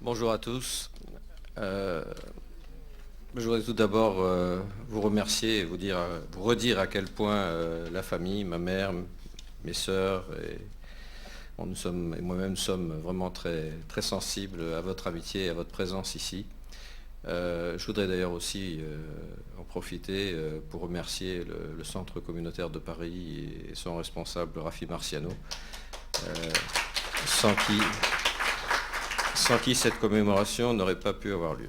Bonjour à tous. Euh, je voudrais tout d'abord vous remercier et vous redire à quel point la famille, ma mère, mes sœurs et moi-même sommes vraiment très, très sensibles à votre amitié et à votre présence ici. Je voudrais d'ailleurs aussi en profiter pour remercier le Centre communautaire de Paris et son responsable Rafi Marciano, euh, sans qui, sans qui cette commémoration n'aurait pas pu avoir lieu.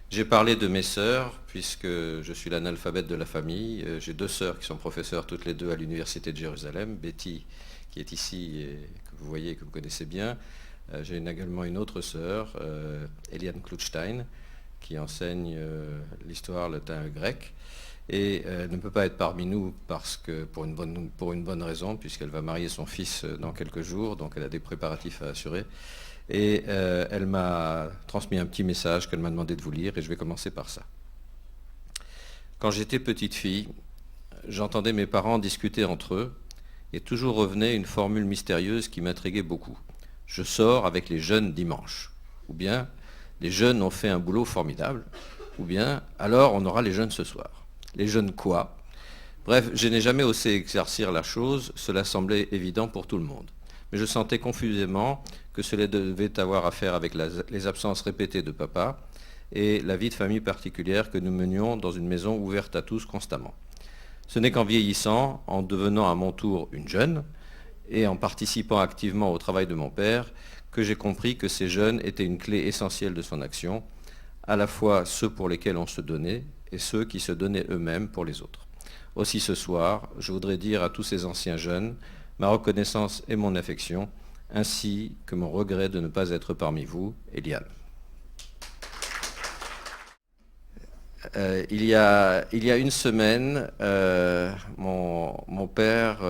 J'ai parlé de mes sœurs, puisque je suis l'analphabète de la famille. J'ai deux sœurs qui sont professeurs toutes les deux à l'Université de Jérusalem. Betty, qui est ici et que vous voyez et que vous connaissez bien. J'ai également une autre sœur, Eliane Klutstein, qui enseigne l'histoire, le latin et le grec. Et elle ne peut pas être parmi nous pour une bonne raison, puisqu'elle va marier son fils dans quelques jours, donc elle a des préparatifs à assurer. Et elle m'a transmis un petit message qu'elle m'a demandé de vous lire, et je vais commencer par ça. Quand j'étais petite fille, j'entendais mes parents discuter entre eux, et toujours revenait une formule mystérieuse qui m'intriguait beaucoup. Je sors avec les jeunes dimanche. Ou bien, les jeunes ont fait un boulot formidable. Ou bien, alors on aura les jeunes ce soir. Les jeunes quoi? Bref, je n'ai jamais osé éclaircir la chose, cela semblait évident pour tout le monde. Mais je sentais confusément que cela devait avoir à faire avec les absences répétées de papa et la vie de famille particulière que nous menions dans une maison ouverte à tous constamment. Ce n'est qu'en vieillissant, en devenant à mon tour une jeune, et en participant activement au travail de mon père, que j'ai compris que ces jeunes étaient une clé essentielle de son action, à la fois ceux pour lesquels on se donnait et ceux qui se donnaient eux-mêmes pour les autres. Aussi ce soir, je voudrais dire à tous ces anciens jeunes ma reconnaissance et mon affection, ainsi que mon regret de ne pas être parmi vous, Eliane. Il y a une semaine, mon père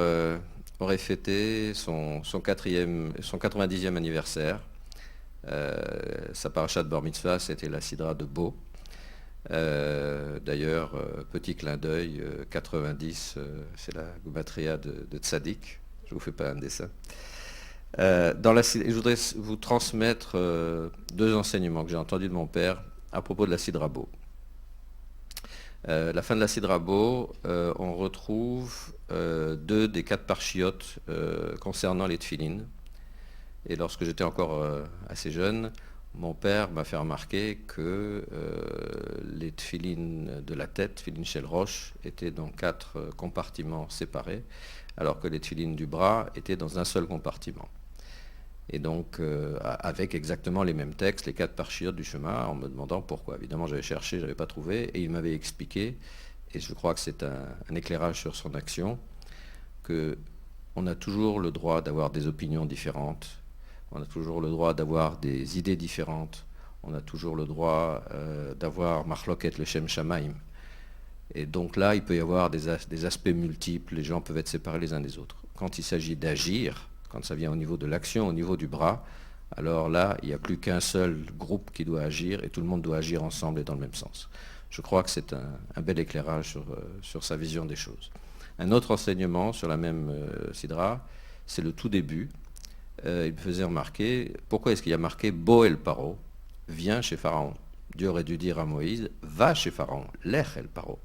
aurait fêté son 90e anniversaire. Sa paracha de Bar Mitzvah, c'était la Sidra de Beau. D'ailleurs, petit clin d'œil, 90, c'est la Gumatria de Tzadik. Je ne vous fais pas un dessin. Je voudrais vous transmettre deux enseignements que j'ai entendus de mon père à propos de la Sidra Beau. La fin de la Sidra Beau, on retrouve deux des quatre parchiotes concernant les tefilines. Et lorsque j'étais encore assez jeune, mon père m'a fait remarquer que les tefilines de la tête, tefilines Shel Rosh, étaient dans quatre compartiments séparés, alors que les tefilines du bras étaient dans un seul compartiment. Et donc, avec exactement les mêmes textes, les quatre parchiotes du chemin, en me demandant pourquoi. Évidemment, j'avais cherché, je n'avais pas trouvé, et il m'avait expliqué, et je crois que c'est un éclairage sur son action, qu'on a toujours le droit d'avoir des opinions différentes, on a toujours le droit d'avoir des idées différentes, on a toujours le droit d'avoir Marloket le Shem Shamaim. Et donc là, il peut y avoir des aspects multiples, les gens peuvent être séparés les uns des autres. Quand il s'agit d'agir, quand ça vient au niveau de l'action, au niveau du bras, alors là, il n'y a plus qu'un seul groupe qui doit agir et tout le monde doit agir ensemble et dans le même sens. Je crois que c'est un bel éclairage sur sa vision des choses. Un autre enseignement sur la même Sidra, c'est le tout début. Il me faisait remarquer, pourquoi est-ce qu'il y a marqué Boel Paro, viens chez Pharaon. Dieu aurait dû dire à Moïse, va chez Pharaon, lech el Paro.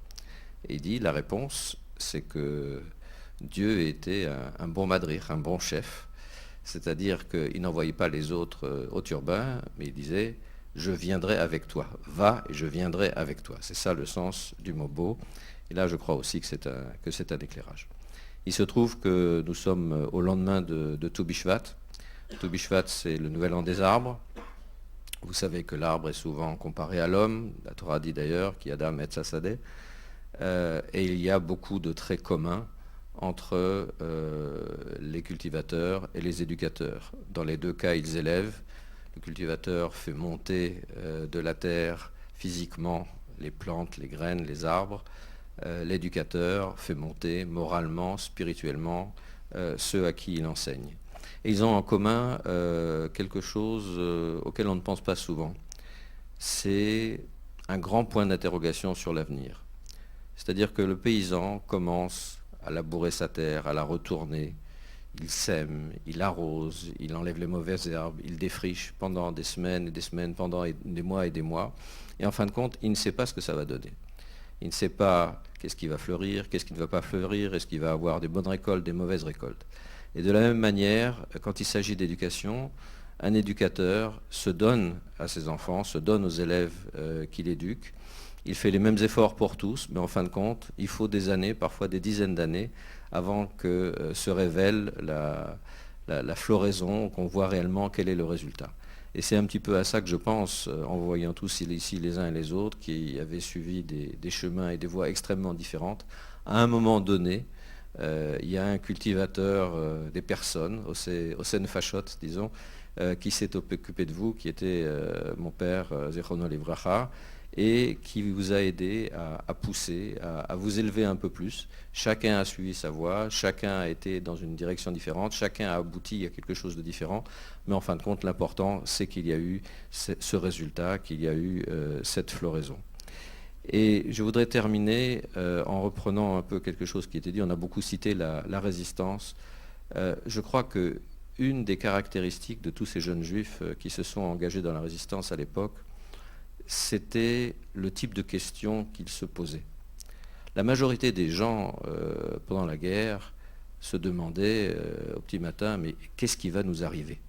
Et il dit, la réponse, c'est que Dieu était un bon madrich, un bon chef. C'est-à-dire qu'il n'envoyait pas les autres au turbin, mais il disait, je viendrai avec toi. Va et je viendrai avec toi. C'est ça le sens du mot beau. Et là, je crois aussi que c'est un éclairage. Il se trouve que nous sommes au lendemain de Tu Bishvat. Tu Bishvat, c'est le nouvel an des arbres. Vous savez que l'arbre est souvent comparé à l'homme. La Torah dit d'ailleurs, qui Adam et Tzasadeh. Et il y a beaucoup de traits communs entre les cultivateurs et les éducateurs. Dans les deux cas, ils élèvent. Le cultivateur fait monter de la terre physiquement les plantes, les graines, les arbres. L'éducateur fait monter moralement, spirituellement, ceux à qui il enseigne. Et ils ont en commun quelque chose auquel on ne pense pas souvent. C'est un grand point d'interrogation sur l'avenir. C'est-à-dire que le paysan commence à labourer sa terre, à la retourner. il sème, il arrose, il enlève les mauvaises herbes, il défriche pendant des semaines et des semaines, pendant des mois et des mois. Et en fin de compte, il ne sait pas ce que ça va donner. Il ne sait pas qu'est-ce qui va fleurir, qu'est-ce qui ne va pas fleurir, est-ce qu'il va avoir des bonnes récoltes, des mauvaises récoltes. Et de la même manière, quand il s'agit d'éducation, un éducateur se donne à ses enfants, se donne aux élèves qu'il éduque. Il fait les mêmes efforts pour tous, mais en fin de compte, il faut des années, parfois des dizaines d'années, avant que se révèle la floraison, qu'on voit réellement quel est le résultat. Et c'est un petit peu à ça que je pense, en voyant tous ici les uns et les autres, qui avaient suivi des chemins et des voies extrêmement différentes. À un moment donné, il y a un cultivateur des personnes, Hossein Fachot, disons, qui s'est occupé de vous, qui était mon père, Zechono Livracha, et qui vous a aidé à pousser, à vous élever un peu plus. Chacun a suivi sa voie, chacun a été dans une direction différente, chacun a abouti à quelque chose de différent, mais en fin de compte, l'important, c'est qu'il y a eu ce résultat, qu'il y a eu cette floraison. Et je voudrais terminer en reprenant un peu quelque chose qui était dit. On a beaucoup cité la résistance. Je crois que une des caractéristiques de tous ces jeunes juifs qui se sont engagés dans la résistance à l'époque, c'était le type de questions qu'ils se posaient. La majorité des gens, pendant la guerre, se demandaient au petit matin, mais qu'est-ce qui va nous arriver?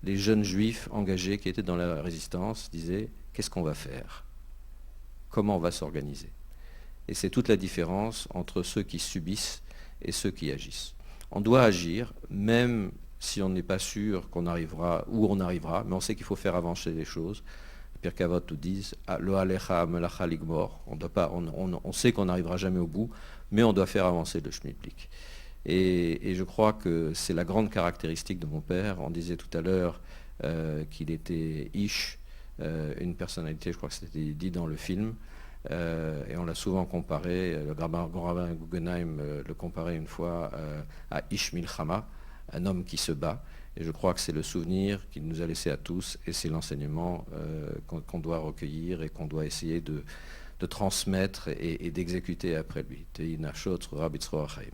Les jeunes juifs engagés qui étaient dans la résistance disaient, qu'est-ce qu'on va faire? Comment on va s'organiser? Et c'est toute la différence entre ceux qui subissent et ceux qui agissent. On doit agir, même si on n'est pas sûr qu'on arrivera, où on arrivera, mais on sait qu'il faut faire avancer les choses. Pirkei Avot nous disent Lo alecha melacha ligmor. On sait qu'on n'arrivera jamais au bout, mais on doit faire avancer le schmilblick. Et je crois que c'est la grande caractéristique de mon père. On disait tout à l'heure qu'il était ish, une personnalité, je crois que c'était dit dans le film, et on l'a souvent comparé, le grand rabbin Guggenheim le comparait une fois à Ish Milchama, un homme qui se bat. Et je crois que c'est le souvenir qu'il nous a laissé à tous, et c'est l'enseignement qu'on doit recueillir et qu'on doit essayer de transmettre et d'exécuter après lui. Tehi Nafshot Rabbi Tzroach Chaim.